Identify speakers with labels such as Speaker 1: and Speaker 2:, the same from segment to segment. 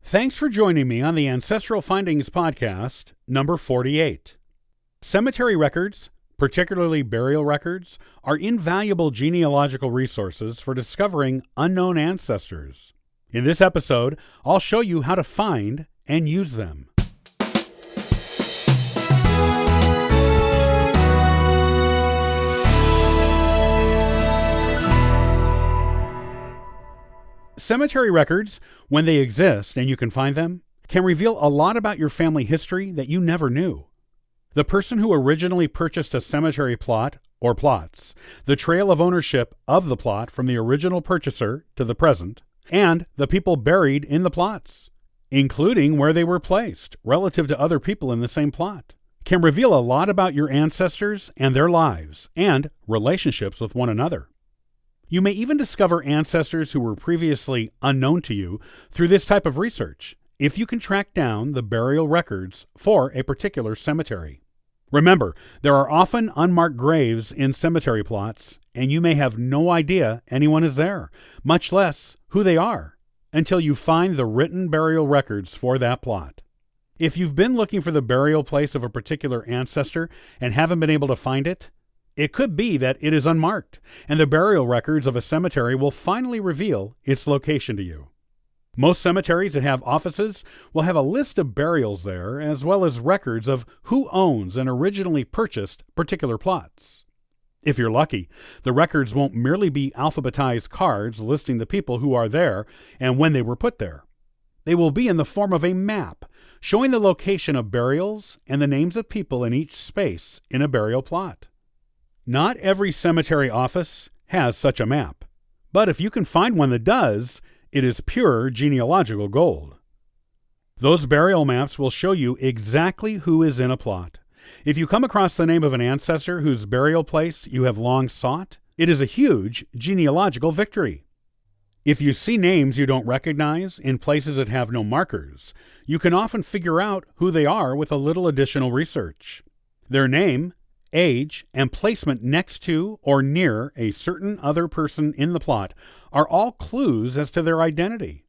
Speaker 1: Thanks for joining me on the Ancestral Findings Podcast, number 48. Cemetery records, particularly burial records, are invaluable genealogical resources for discovering unknown ancestors. In this episode, I'll show you how to find and use them. Cemetery records, when they exist and you can find them, can reveal a lot about your family history that you never knew. The person who originally purchased a cemetery plot or plots, the trail of ownership of the plot from the original purchaser to the present, and the people buried in the plots, including where they were placed relative to other people in the same plot, can reveal a lot about your ancestors and their lives and relationships with one another. You may even discover ancestors who were previously unknown to you through this type of research, if you can track down the burial records for a particular cemetery. Remember, there are often unmarked graves in cemetery plots, and you may have no idea anyone is there, much less who they are, until you find the written burial records for that plot. If you've been looking for the burial place of a particular ancestor and haven't been able to find it, it could be that it is unmarked, and the burial records of a cemetery will finally reveal its location to you. Most cemeteries that have offices will have a list of burials there, as well as records of who owns and originally purchased particular plots. If you're lucky, the records won't merely be alphabetized cards listing the people who are there and when they were put there. They will be in the form of a map, showing the location of burials and the names of people in each space in a burial plot. Not every cemetery office has such a map, but if you can find one that does, it is pure genealogical gold. Those burial maps will show you exactly who is in a plot. If you come across the name of an ancestor whose burial place you have long sought, it is a huge genealogical victory. If you see names you don't recognize in places that have no markers, you can often figure out who they are with a little additional research. Their name, age, and placement next to or near a certain other person in the plot are all clues as to their identity.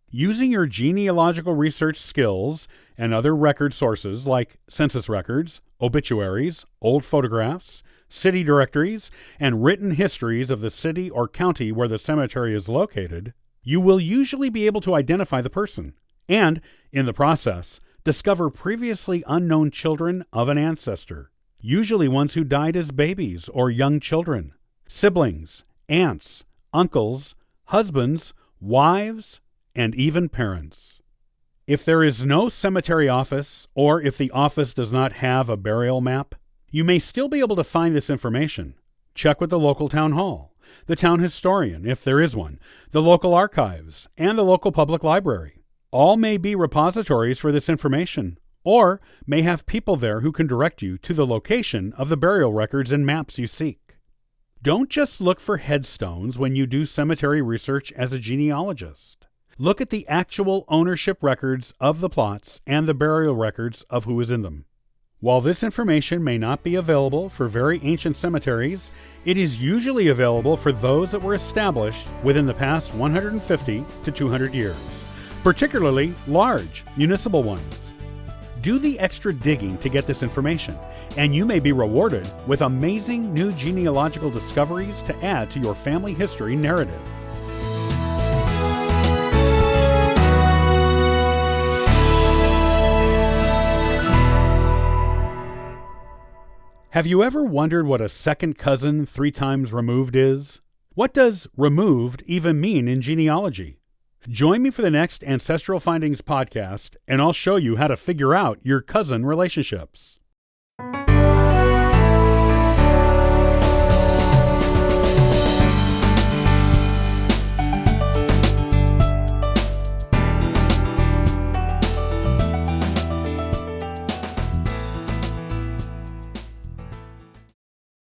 Speaker 1: Using your genealogical research skills and other record sources like census records, obituaries, old photographs, city directories, and written histories of the city or county where the cemetery is located, you will usually be able to identify the person and, in the process, discover previously unknown children of an ancestor. Usually ones who died as babies or young children, siblings, aunts, uncles, husbands, wives, and even parents. If there is no cemetery office, or if the office does not have a burial map, you may still be able to find this information. Check with the local town hall, the town historian, if there is one, the local archives, and the local public library. All may be repositories for this information, or may have people there who can direct you to the location of the burial records and maps you seek. Don't just look for headstones when you do cemetery research as a genealogist. Look at the actual ownership records of the plots and the burial records of who is in them. While this information may not be available for very ancient cemeteries, it is usually available for those that were established within the past 150 to 200 years, particularly large municipal ones. Do the extra digging to get this information, and you may be rewarded with amazing new genealogical discoveries to add to your family history narrative. Have you ever wondered what a second cousin 3 times removed is? What does removed even mean in genealogy? Join me for the next Ancestral Findings podcast, and I'll show you how to figure out your cousin relationships.